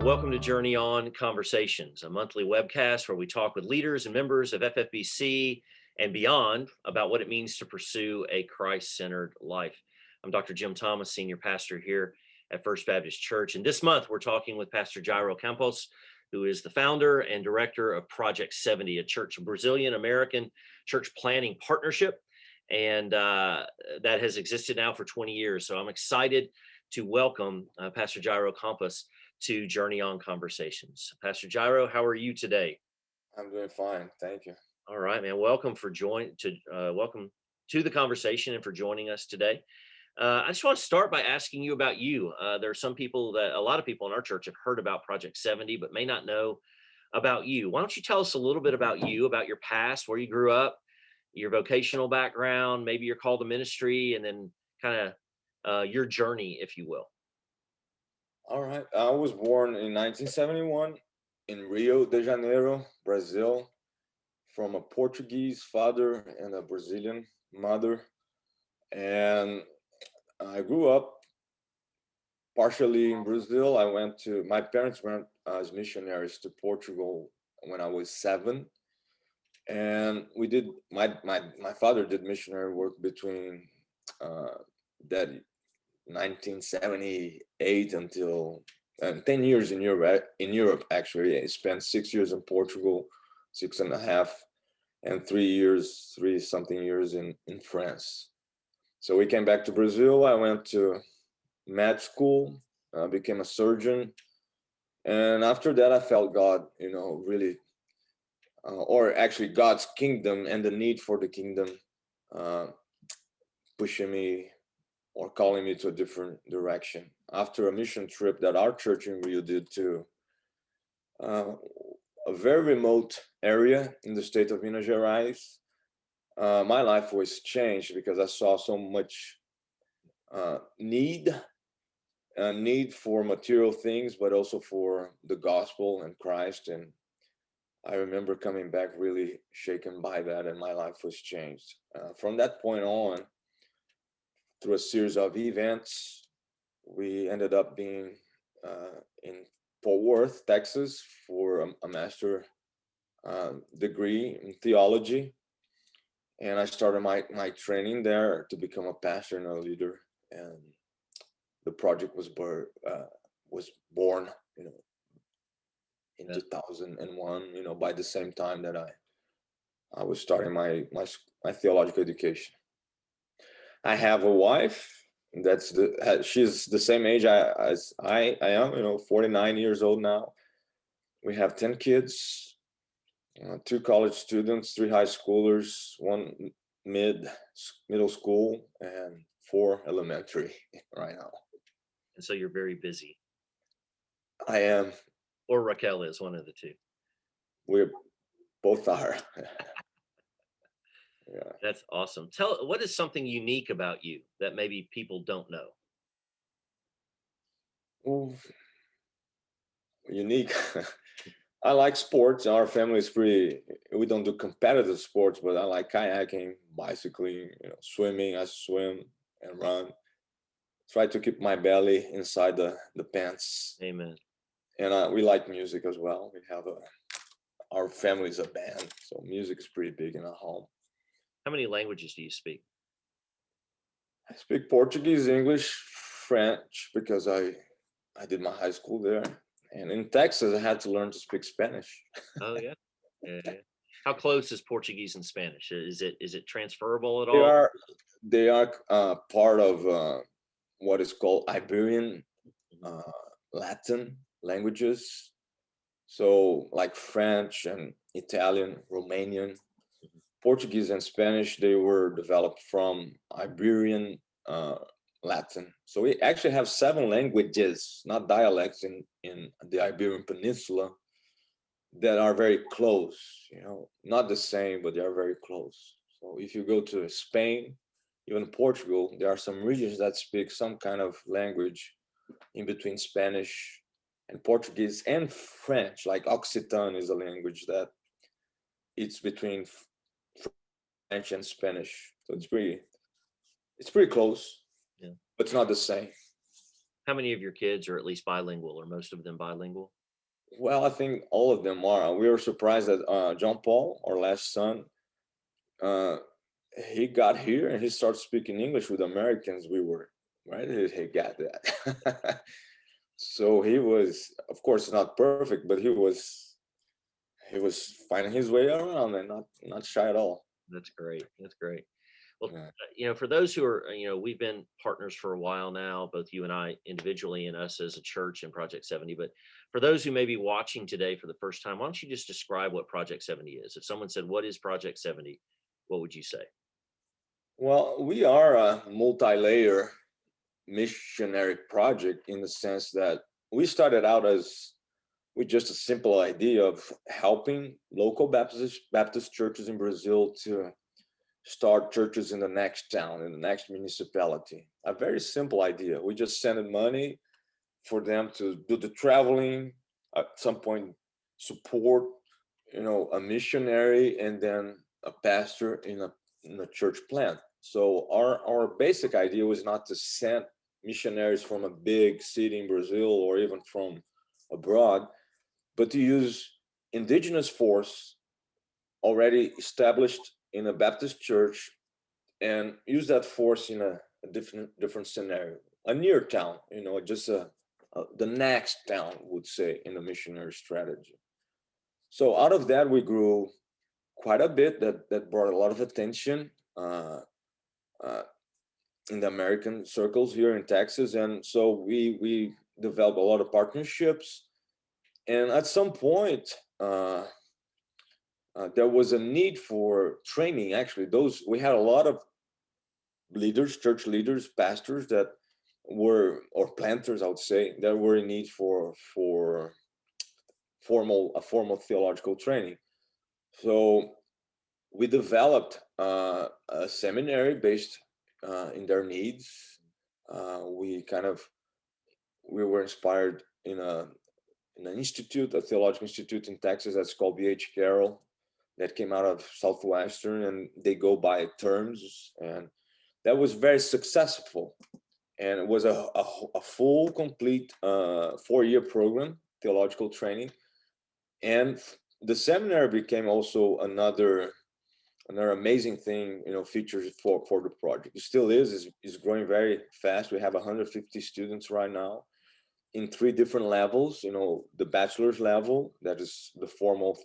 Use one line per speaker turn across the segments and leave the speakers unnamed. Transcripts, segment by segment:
Welcome to Journey On Conversations, a monthly webcast where we talk with leaders and members of FFBC and beyond about what it means to pursue a Christ-centered life. I'm Dr. Jim Thomas, Senior Pastor here at First Baptist Church. And this month, we're talking with Pastor Jairo Campos, who is the founder and director of Project 70, a Brazilian-American church planning partnership. And that has existed now for 20 years. So I'm excited to welcome Pastor Jairo Campos to Journey On Conversations. Pastor Jairo, how are you today?
I'm doing fine, thank you.
All right, man. Welcome to the conversation and for joining us today. I just want to start by asking you about you. There are a lot of people in our church have heard about Project 70, but may not know about you. Why don't you tell us a little bit about you, about your past, where you grew up, your vocational background, maybe your call to ministry, and then kind of your journey, if you will.
All right, I was born in 1971 in Rio de Janeiro, Brazil, from a Portuguese father and a Brazilian mother. And I grew up partially in Brazil. My parents went as missionaries to Portugal when I was 7. And my father did missionary work between that 1978 until 10 years in Europe actually. I spent 6 years in Portugal, 6.5, and 3 something years in France. So we came back to Brazil. I went to med school, became a surgeon, and after that I felt God, really, or actually God's kingdom and the need for the kingdom pushing me or calling me to a different direction. After a mission trip that our church in Rio did to a very remote area in the state of Minas Gerais, my life was changed because I saw so much need for material things, but also for the gospel and Christ. And I remember coming back really shaken by that, and my life was changed. From that point on, through a series of events, we ended up being in Fort Worth, Texas, for a master degree in theology. And I started my training there to become a pastor and a leader. And the project was born, in 2001. By the same time that I was starting my theological education. I have a wife she's the same age as I am, 49 years old now. We have 10 kids, 2 college students, 3 high schoolers, 1 middle school, and 4 elementary right now.
And so you're very busy.
I am.
Or Raquel is, one of the two.
We both are.
Yeah. That's awesome. What is something unique about you that maybe people don't know?
Well, unique. I like sports. Our family is we don't do competitive sports, but I like kayaking, bicycling, swimming. I swim and run. Try to keep my belly inside the pants.
Amen.
And we like music as well. We have our family is a band, so music is pretty big in our home.
How many languages do you speak?
I speak Portuguese, English, French, because I did my high school there. And in Texas, I had to learn to speak Spanish.
Oh, yeah. Yeah. How close is Portuguese and Spanish? Is it transferable at all?
They are part of what is called Iberian Latin languages. So like French and Italian, Romanian, Portuguese and Spanish, they were developed from Iberian Latin. So we actually have 7 languages, not dialects, in the Iberian Peninsula that are very close, not the same, but they are very close. So if you go to Spain, even Portugal, there are some regions that speak some kind of language in between Spanish and Portuguese and French, like Occitan is a language that it's between French and Spanish. So it's pretty close,
yeah.
But it's not the same.
How many of your kids are at least bilingual, or most of them bilingual?
Well, I think all of them are. We were surprised that John Paul, our last son, uh, he got here and he started speaking English with Americans. We were right. He got that. So he was, of course, not perfect, but he was finding his way around and not shy at all.
That's great. That's great. Well,
Yeah.
for those who are, we've been partners for a while now, both you and I individually and us as a church in Project 70. But for those who may be watching today for the first time, why don't you just describe what Project 70 is? If someone said, "What is Project 70?" What would you say?
Well, we are a multi-layer missionary project in the sense that we started out as with just a simple idea of helping local Baptist churches in Brazil to start churches in the next town, in the next municipality. A very simple idea. We just sent money for them to do the traveling, at some point support, a missionary and then a pastor in a church plant. So our basic idea was not to send missionaries from a big city in Brazil or even from abroad, but to use indigenous force already established in a Baptist church and use that force in a different scenario, a near town, just the next town would say in the missionary strategy. So out of that we grew quite a bit. That brought a lot of attention uh, in the American circles here in Texas, and so we developed a lot of partnerships. And at some point, there was a need for training. Actually, those we had a lot of leaders, church leaders, pastors that were, or planters, I would say, that were in need for formal theological training. So we developed a seminary based in their needs. We were inspired in an institute, a theological institute in Texas that's called B.H. Carroll, that came out of Southwestern, and they go by terms, and that was very successful. And it was a full, complete 4-year program, theological training, and the seminary became also another amazing thing, features for the project. It still is growing very fast. We have 150 students right now in 3 different levels. The bachelor's level, that is the formal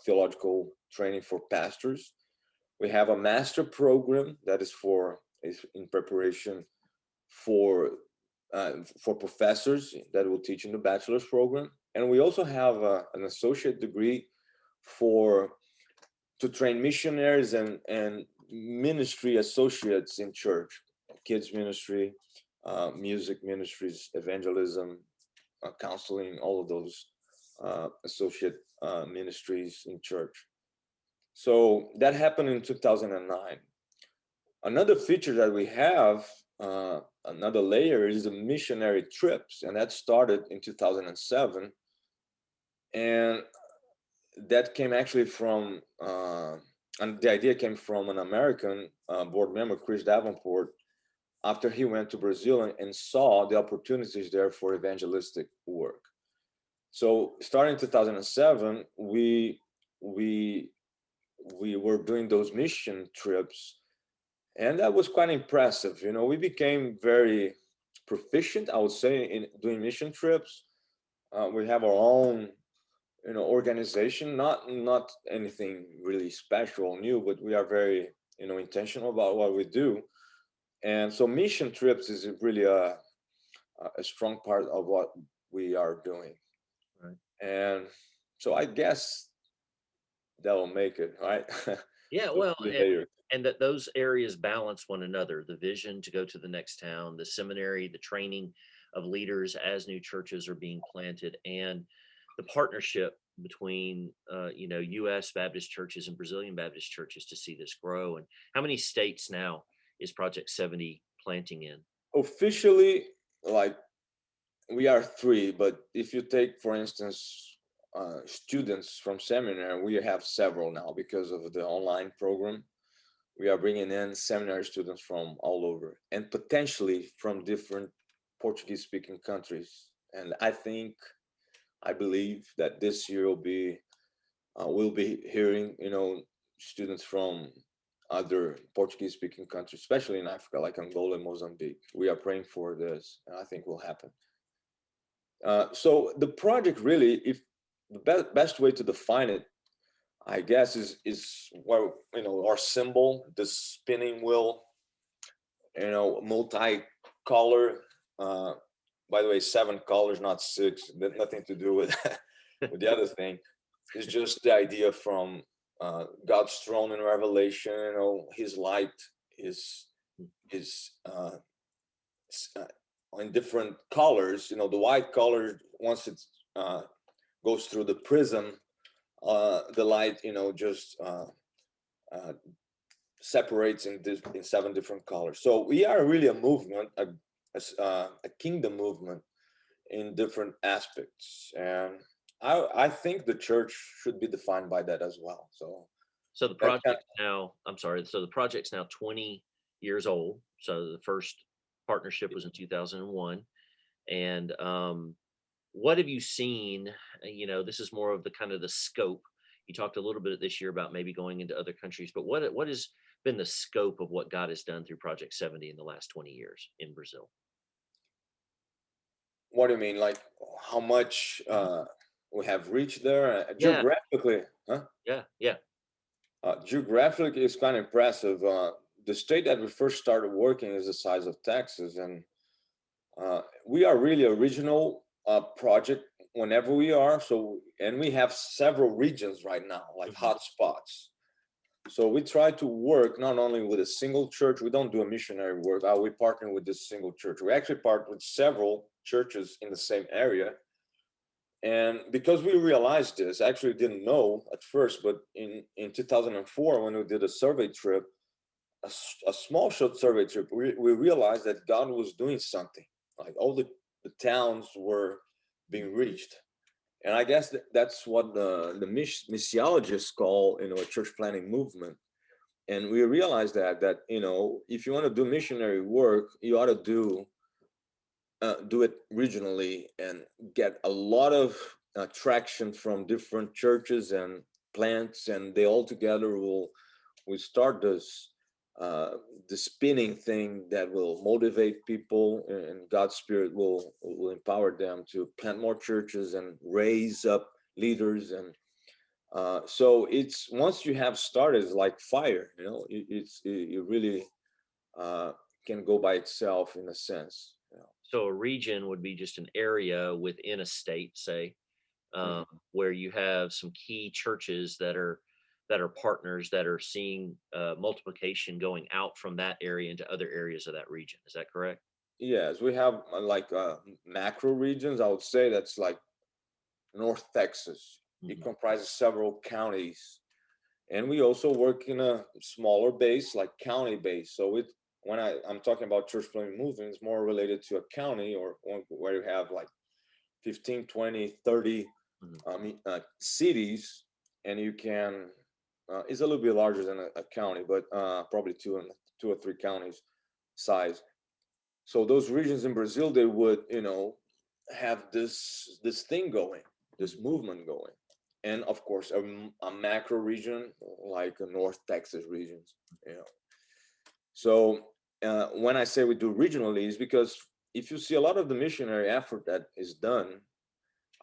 theological training for pastors. We have a master program that is in preparation for professors that will teach in the bachelor's program, and we also have an associate degree for to train missionaries and ministry associates in church, kids ministry, music ministries, evangelism, counseling, all of those associate ministries in church. So that happened in 2009. Another feature that we have, another layer, is the missionary trips, and that started in 2007. And that came actually from, and the idea came from an American board member, Chris Davenport, after he went to Brazil and saw the opportunities there for evangelistic work. So starting in 2007, we were doing those mission trips, and that was quite impressive. We became very proficient, I would say, in doing mission trips. We have our own, organization, not anything really special or new, but we are very, intentional about what we do. And so mission trips is really a strong part of what we are doing.
Right.
And so I guess that'll make it, right?
Yeah,
Those
well,
3
and
layers.
that those areas balance one another. The vision to go to the next town, the seminary, the training of leaders as new churches are being planted, and the partnership between U.S. Baptist churches and Brazilian Baptist churches to see this grow. And how many states now is Project 70 planting in?
Officially, like, we are 3, but if you take, for instance, students from seminary, we have several now because of the online program. We are bringing in seminary students from all over, and potentially from different Portuguese-speaking countries, and I believe that this year we'll be hearing, students from other Portuguese-speaking countries, especially in Africa, like Angola and Mozambique. We are praying for this, and I think will happen. So the project really, if the best way to define it, I guess, is well, our symbol, the spinning wheel, multi-color. Uh, by the way, 7 colors, not 6. That nothing to do with with the other thing. It's just the idea from God's throne in Revelation. His light is in different colors. The white color, once it goes through the prism, the light, just uh, separates in 7 different colors. So we are really a movement, a kingdom movement in different aspects, and I think the church should be defined by that as well. So
So the
that kind
project now, I'm sorry. So the project's now 20 years old. So the first partnership was in 2001. And what have you seen? This is more of the kind of the scope. You talked a little bit this year about maybe going into other countries, but what has been the scope of what God has done through Project 70 in the last 20 years in Brazil?
what do you mean, like how much we have reached there
Yeah,
geographically, huh?
yeah.
Geographically, it's kind of impressive. The state that we first started working is the size of Texas, and we are really a regional project whenever we are. So, and we have several regions right now, like
Mhm.
hotspots. So we try to work not only with a single church. We don't do a missionary work. We partner with this single church. We actually partner with several churches in the same area. And because we realized this, I actually didn't know at first, but in 2004, when we did a survey trip, a small short survey trip, we realized that God was doing something. Like all the towns were being reached. And I guess that's what the missiologists call, a church planting movement. And we realized that if you want to do missionary work, you ought to do it regionally and get a lot of traction from different churches and plants, and they all together will we start uh, the spinning thing that will motivate people, and God's Spirit will empower them to plant more churches and raise up leaders. And so it's once you have started, it's like fire. It really uh, can go by itself in a sense.
So a region would be just an area within a state, say,
Mhm.
where you have some key churches that are partners that are seeing multiplication going out from that area into other areas of that region. Is that correct?
Yes, we have like macro regions. I would say that's like North Texas. It
Mhm.
comprises several counties, and we also work in a smaller base, like county base. So when I'm talking about church planting movement, it's more related to a county or one where you have like 15, 20, 30
Mhm.
cities, and you can. It's a little bit larger than a county, but probably 2 or 3 counties size. So those regions in Brazil, they would, have this thing going, this
Mhm.
movement going, and of course a macro region like the North Texas regions. You know, so when I say we do regionally, is because if you see a lot of the missionary effort that is done,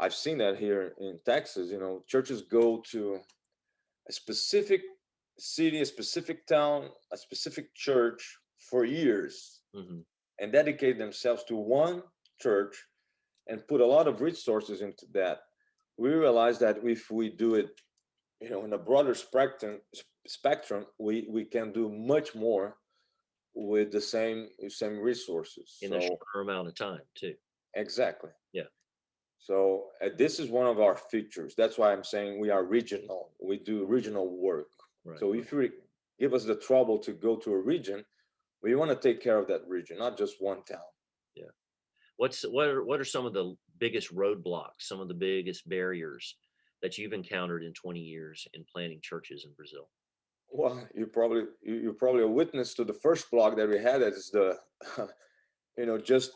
I've seen that here in Texas. Churches go to a specific city, a specific town, a specific church for years
Mhm.
and dedicate themselves to one church and put a lot of resources into that. We realize that if we do it, in a broader spectrum, we can do much more with the same resources.
In a
So
shorter amount of time, too.
exactly.
Yeah.
So this is one of our features. That's why I'm saying we are regional. We do regional work.
Right.
So if you give us the trouble to go to a region, we want to take care of that region, not just one town.
Yeah. What are some of the biggest roadblocks, some of the biggest barriers that you've encountered in 20 years in planting churches in Brazil?
Well, you're probably a witness to the first blog that we had. That is the, just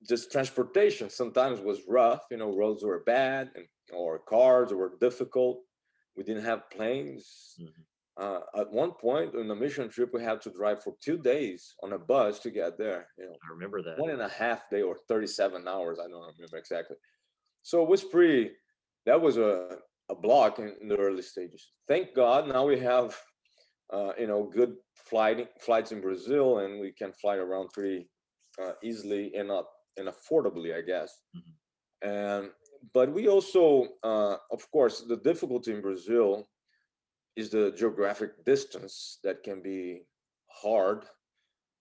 just transportation sometimes was rough. Roads were bad, or cars were difficult. We didn't have planes.
Mhm.
At one point on a mission trip, we had to drive for 2 days on a bus to get there.
I remember that.
1.5 day or 37 hours. I don't remember exactly. So it was pretty. That was a block in the early stages. Thank God now we have good flights in Brazil, and we can fly around pretty easily and not and affordably, I guess.
Mhm.
And but we also, of course, the difficulty in Brazil is the geographic distance that can be hard.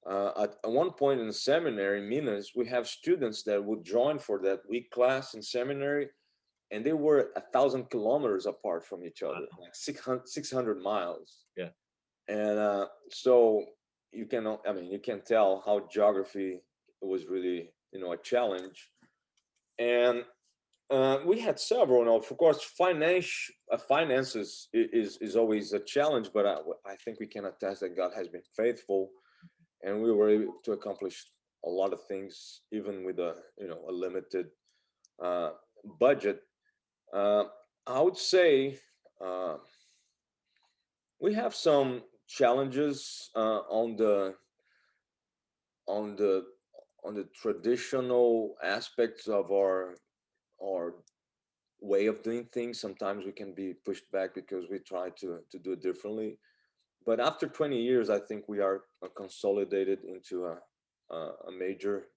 At one point in the seminary in Minas, we have students that would join for that week class in seminary, and they were 1,000 kilometers apart from each other,
Wow.
like 600 miles.
Yeah.
And so you can tell how geography was really, a challenge. And we had several. Of course, finances is always a challenge, but I think we can attest that God has been faithful, and we were able to accomplish a lot of things, even with a limited uh, budget. Uh, I would say uh, we have some challenges on the on the traditional aspects of our way of doing things. Sometimes we can be pushed back because we try to do it differently. But after 20 years, I think we are consolidated into a major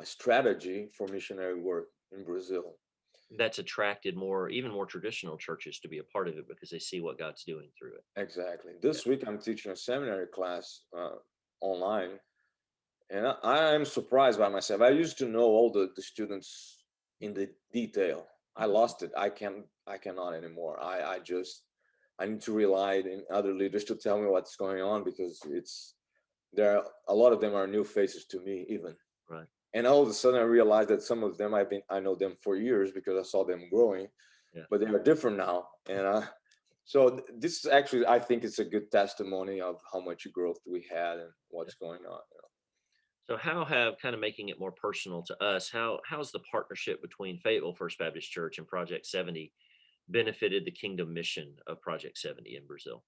strategy for missionary work in Brazil.
That's attracted even more traditional churches to be a part of it because they see what God's doing through it.
Exactly.
Yeah.
This week I'm teaching a seminary class online, and I am surprised by myself. I used to know all the students in the detail. I
Mhm.
lost it. I cannot anymore. I need to rely on other leaders to tell me what's going on, because there are a lot of them are new faces to me even.
Right.
And all of a sudden I realized that some of them I know them for years because I saw them growing,
Yeah.
but they are different now. And so this is actually, I think it's a good testimony of how much growth we had and
Yeah.
what's going on.
So how have kind of making it more personal to us, how's the partnership between Fayetteville First Baptist Church and Project 70 benefited the kingdom mission of Project 70 in Brazil?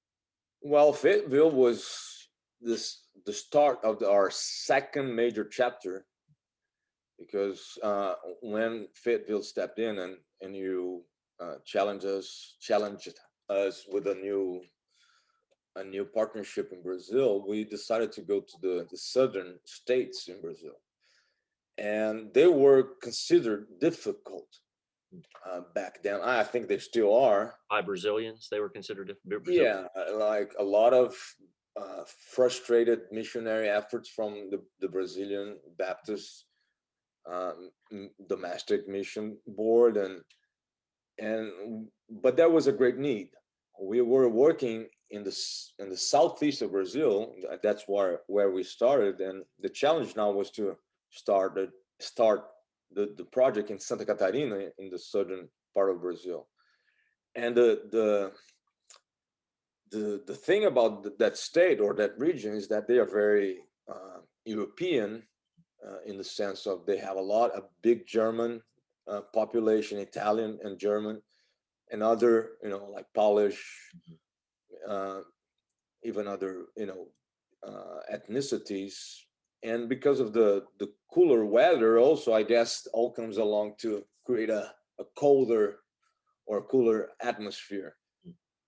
Well, Fayetteville was the start of our second major chapter, because when Fayetteville stepped in and you challenged us with a new partnership in Brazil, we decided to go to the southern states in Brazil, and they were considered difficult
Mm.
back then. I think they still are.
By Brazilians, they were considered Brazilian.
Yeah, like a lot of frustrated missionary efforts from the Brazilian Baptist domestic mission board, and but there was a great need. We were working in the southeast of Brazil. That's where we started, and the challenge now was to start the project in Santa Catarina, in the southern part of Brazil. And the thing about that state or that region is that they are very European, in the sense of they have a big German population, Italian and German, and other, like Polish,
Mhm.
uh, even other, ethnicities. And because of the cooler weather, also, I guess, all comes along to create a colder or cooler atmosphere.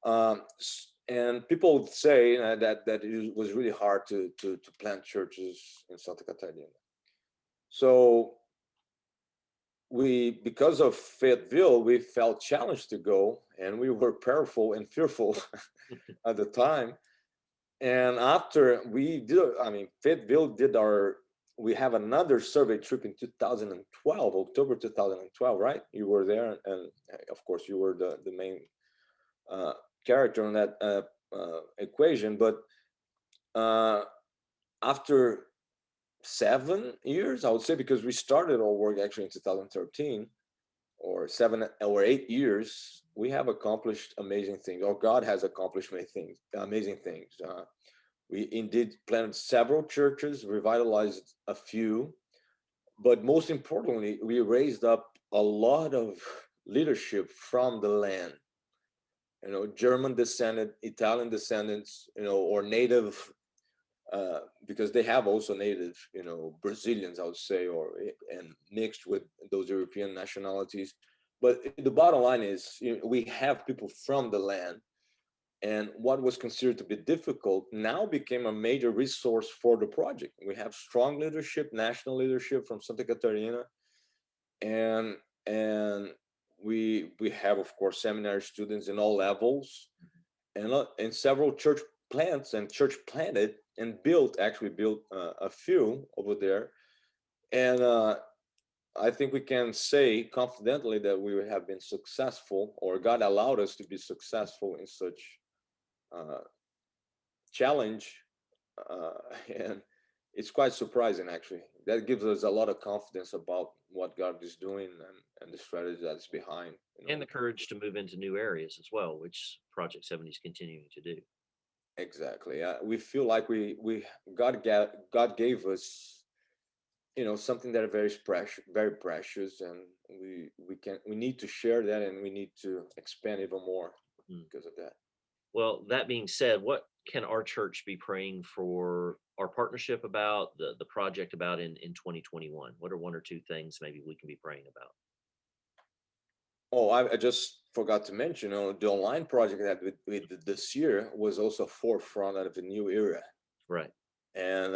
And people would say that it was really hard to plant churches in Santa Catarina. So because of Fayetteville, we felt challenged to go, and we were prayerful and fearful at the time. And after we did, I mean, Fayetteville did we have another survey trip in 2012, October 2012, right? You were there, and of course, you were the main uh, character in that equation. But uh, after 7 years, I would say, because we started our work actually in 2013, or 7 or 8 years, we have accomplished amazing things, or God has accomplished many things, amazing things. We indeed planted several churches, revitalized a few, but most importantly, we raised up a lot of leadership from the land. German descendant, Italian descendants, or native, because they have also native, Brazilians, I would say, and mixed with those European nationalities. But the bottom line is, we have people from the land, and what was considered to be difficult now became a major resource for the project. We have strong leadership, national leadership from Santa Catarina, and and we have, of course, seminary students in all levels, and several church plants and church planted and built a few over there. And I think we can say confidently that we have been successful, or God allowed us to be successful in such uh, challenge. uh, and it's quite surprising, actually. That gives us a lot of confidence about what God is doing, and the strategy that's behind,
And the
the
courage
project.
to move into new areas as well, which Project 70 is continuing to do.
Exactly. We feel like God gave us, something that are very precious, and we need to share that, and we need to expand even more
Mm.
because of that.
Well, that being said, what can our church be praying for our partnership about, the project about in 2021? What are one or two things maybe we can be praying about?
Oh, I just forgot to mention, the online project that we did this year was also forefront of a new era.
Right.
And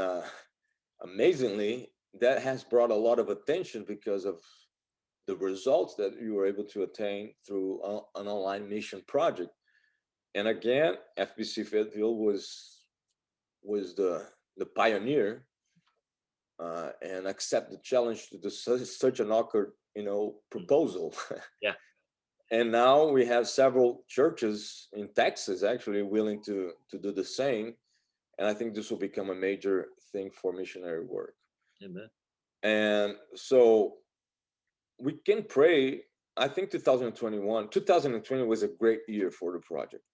amazingly, that has brought a lot of attention because of the results that you were able to attain through an online mission project. And again, FBC Fayetteville was the pioneer, and accept the challenge to do such an awkward,
Mm.
proposal.
Yeah.
And now we have several churches in Texas actually willing to do the same. And I think this will become a major thing for missionary work.
Amen.
And so we can pray. I think 2020 was a great year for the project,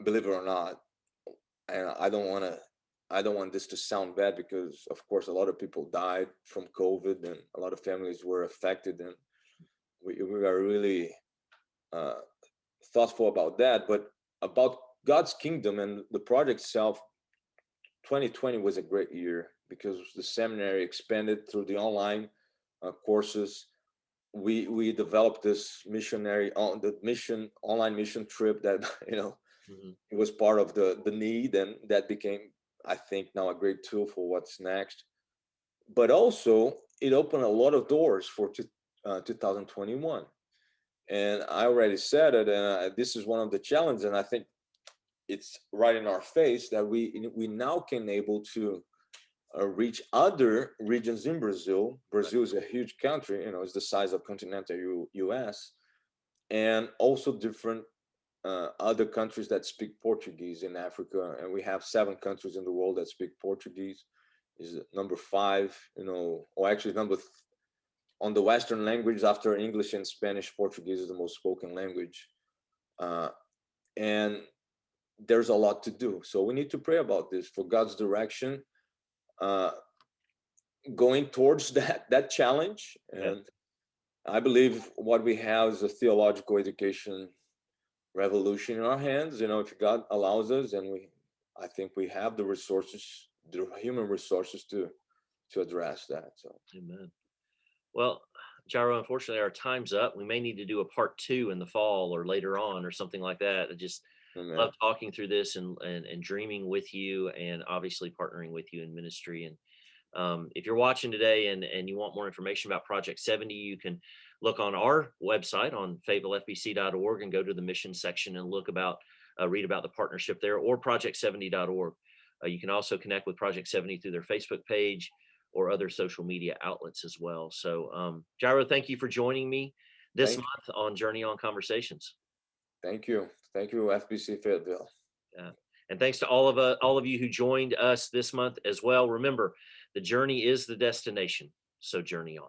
believe it or not. And I don't want this to sound bad, because of course a lot of people died from COVID, and a lot of families were affected, and we are really uh, thoughtful about that. But about God's kingdom and the project itself, 2020 was a great year because the seminary expanded through the online courses. We developed this missionary on the mission online mission trip that
Hmm.
it was part of the need, and that became, I think, now a great tool for what's next. But also it opened a lot of doors for 2021. And I already said it, and this is one of the challenges, and I think it's right in our face that we now can able to reach other regions in Brazil.
Right.
Brazil is a huge country, it's the size of continental US, and also different other countries that speak Portuguese in Africa. And we have 7 countries in the world that speak Portuguese. Is number 5, or actually on the Western language after English and Spanish. Portuguese is the most spoken language, uh, and there's a lot to do. So we need to pray about this for God's direction, uh, going towards that challenge.
Yeah.
And I believe what we have is a theological education revolution in our hands. If God allows us, and I think we have the resources, the human resources to address that. So,
Amen. Well, Jairo, unfortunately, our time's up. We may need to do a part two in the fall or later on or something like that. I just
amen.
love talking through this and dreaming with you, and obviously partnering with you in ministry. And if you're watching today and you want more information about Project 70, you can look on our website on fayettevillefbc.org and go to the mission section and read about the partnership there, or project70.org. You can also connect with Project 70 through their Facebook page or other social media outlets as well. So, Jairo, thank you for joining me this
Thank
month on Journey On Conversations.
thank you. Thank you, FBC Fayetteville.
Uh, and thanks to all of you who joined us this month as well. Remember, the journey is the destination. So journey on.